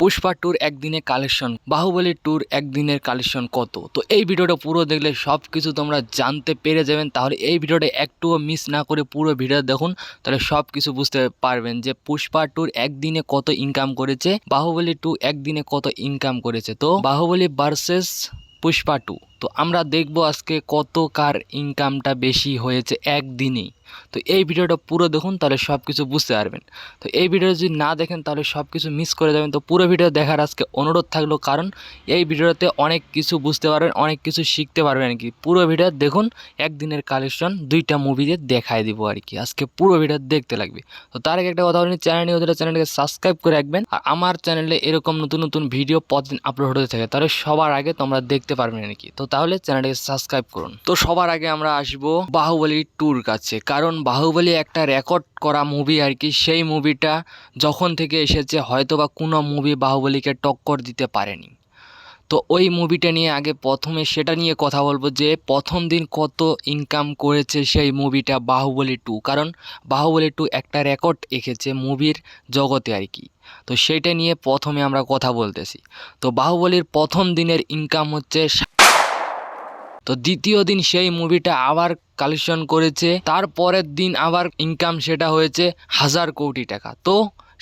পুষ্পা টুর একদিনে কালেকশন, বাহুবলী টুর একদিনের কালেকশন কত। তো এই ভিডিওটা পুরো দেখলে সব কিছু তোমরা জানতে পেরে যাবেন। তাহলে এই ভিডিওটা একটুও মিস না করে পুরো ভিডিও দেখুন, তাহলে সব কিছু বুঝতে পারবেন যে পুষ্পা টুর একদিনে কত ইনকাম করেছে, বাহুবলী টু একদিনে কত ইনকাম করেছে। তো বাহুবলী ভার্সেস পুষ্পা টু, তো আমরা দেখবো আজকে কত কার ইনকামটা বেশি হয়েছে একদিনেই। তো এই ভিডিওটা পুরো দেখুন, তাহলে সব কিছু বুঝতে পারবেন। তো এই ভিডিও যদি না দেখেন তাহলে সব কিছু মিস করে যাবেন। তো পুরো ভিডিও দেখার আজকে অনুরোধ থাকলো, কারণ এই ভিডিওতে অনেক কিছু বুঝতে পারবেন, অনেক কিছু শিখতে পারবেন আর কি। পুরো ভিডিও দেখুন, একদিনের কালেকশন দুইটা মুভিতে দেখায় দিব আর কি। আজকে পুরো ভিডিও দেখতে লাগবে। তো তার আগে একটা কথা বলি, চ্যানেলটাকে সাবস্ক্রাইব করে রাখবেন। আর আমার চ্যানেলে এরকম নতুন নতুন ভিডিও প্রতিদিন আপলোড হতে থাকে, তাহলে সবার আগে তোমরা দেখতে পারবেন আর কি। তো তাহলে চ্যানেলটাকে সাবস্ক্রাইব করুন। তো সবার আগে আমরা আসবো বাহুবলী টুর কাছে, কারণ বাহুবলী একটা রেকর্ড করা মুভি আর কি। সেই মুভিটা যখন থেকে এসেছে হয়তো বা কোনো মুভি বাহুবলীকে টক্কর দিতে পারেনি। তো ওই মুভিটা নিয়ে আগে প্রথমে সেটা নিয়ে কথা বলবো যে প্রথম দিন কত ইনকাম করেছে সেই মুভিটা বাহুবলী টু, কারণ বাহুবলী টু একটা রেকর্ড এঁকেছে মুভির জগতে আর কি। তো সেইটা নিয়ে প্রথমে আমরা কথা বলতেছি। তো বাহুবলীর প্রথম দিনের ইনকাম হচ্ছে, তো দ্বিতীয় দিন সেই মুভিটা আবার কালেকশন করেছে, তারপরের দিন আবার ইনকাম সেটা হয়েছে 1000 কোটি টাকা। তো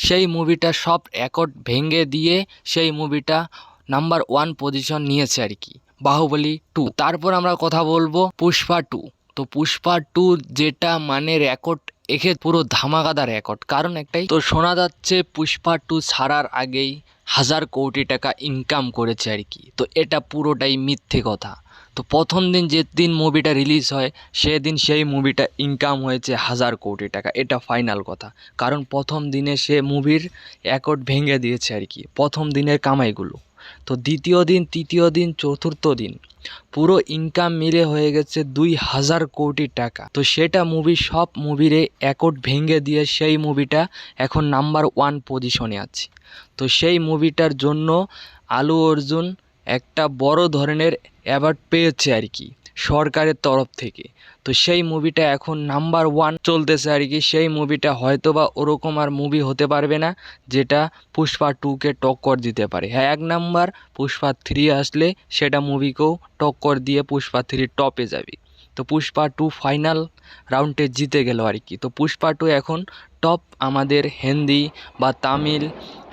সেই মুভিটা সব রেকর্ড ভেঙে দিয়ে সেই মুভিটা নাম্বার 1 পজিশন নিয়েছে আর কি, বাহুবলী টু। তারপর আমরা কথা বলবো পুষ্পা টু। তো পুষ্পা টু যেটা মানে রেকর্ড এখে পুরো ধামাকাদার রেকর্ড, কারণ একটাই, তো শোনা যাচ্ছে পুষ্পা টু ছাড়ার আগেই 1000 কোটি টাকা ইনকাম করেছে আর কি। তো এটা পুরোটাই মিথ্যে কথা। তো প্রথম দিন যেদিন মুভিটা রিলিজ হয় সেদিন সেই মুভিটা ইনকাম হয়েছে 1000 কোটি টাকা, এটা ফাইনাল কথা। কারণ প্রথম দিনে সে মুভির রেকর্ড ভেঙে দিয়েছে আর কি, প্রথম দিনের কামাইগুলো। তো দ্বিতীয় দিন, তৃতীয় দিন, চতুর্থ দিন পুরো ইনকাম মিলে হয়ে গেছে 2000 কোটি টাকা। তো সেটা মুভি সব মুভির রেকর্ড ভেঙে দিয়ে সেই মুভিটা এখন নাম্বার 1 পজিশনে আছে। তো সেই মুভিটার জন্য আলু অর্জুন একটা বড় ধরনের অ্যাওয়ার্ড পেয়েছে আর কি সরকারের তরফ থেকে। তো সেই মুভিটা এখন নাম্বার 1 চলতেছে আর কি। সেই মুভিটা হয়তো বা ওরকম আর মুভি হতে পারবে না যেটা পুষ্পা টুকে টক্কর দিতে পারে। হ্যাঁ, 1 নাম্বার পুষ্পা 3 আসলে সেটা মুভিকেও টক্কর দিয়ে পুষ্পা 3 টপে যাবে। তো পুষ্পা টু ফাইনাল রাউন্ডে জিতে গেল আর কি। তো পুষ্পা টু এখন টপ আমাদের হিন্দি বা তামিল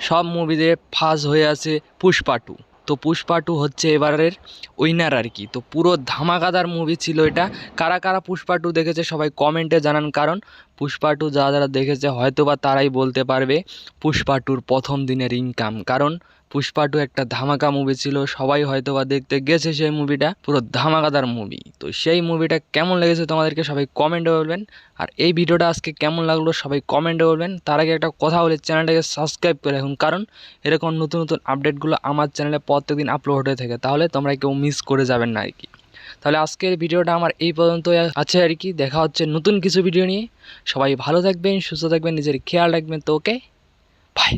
সব মুভিতে ফার্স্ট হয়ে আছে পুষ্পা টু। তো পুষ্পা টু হচ্ছে এবারের উইনার আর কি। তো পুরো ধামাকাদার মুভি ছিল এটা। কারা কারা পুষ্পা টু দেখেছে সবাই কমেন্টে জানান, কারণ পুষ্পা টু যারা যারা দেখেছে হয়তো বা তারাই বলতে পারবে পুষ্পা টুর প্রথম দিনের ইনকাম। কারণ পুষ্পা টু একটা ধামাকা মুভি ছিল, সবাই হয়তো বা দেখতে গেছে সেই মুভিটা, পুরো ধামাকাদার মুভি। তো সেই মুভিটা কেমন লেগেছে তোমাদেরকে সবাই কমেন্টে বলবেন। আর এই ভিডিওটা আজকে কেমন লাগলো সবাই কমেন্টে বলবেন। তার আগে একটা কথা বলে, চ্যানেলটাকে সাবস্ক্রাইব করে রাখুন, কারণ এরকম নতুন নতুন আপডেটগুলো আমার চ্যানেলে প্রত্যেকদিন আপলোড হতে থাকে, তাহলে তোমরা কেউ মিস করে যাবেন না আর কি। তাহলে আজকের ভিডিওটা আমার এই পর্যন্তই আছে আর কি। দেখা হচ্ছে নতুন কিছু ভিডিও নিয়ে। সবাই ভালো থাকবেন, সুস্থ থাকবেন, নিজের খেয়াল রাখবেন। তো ওকে, বাই।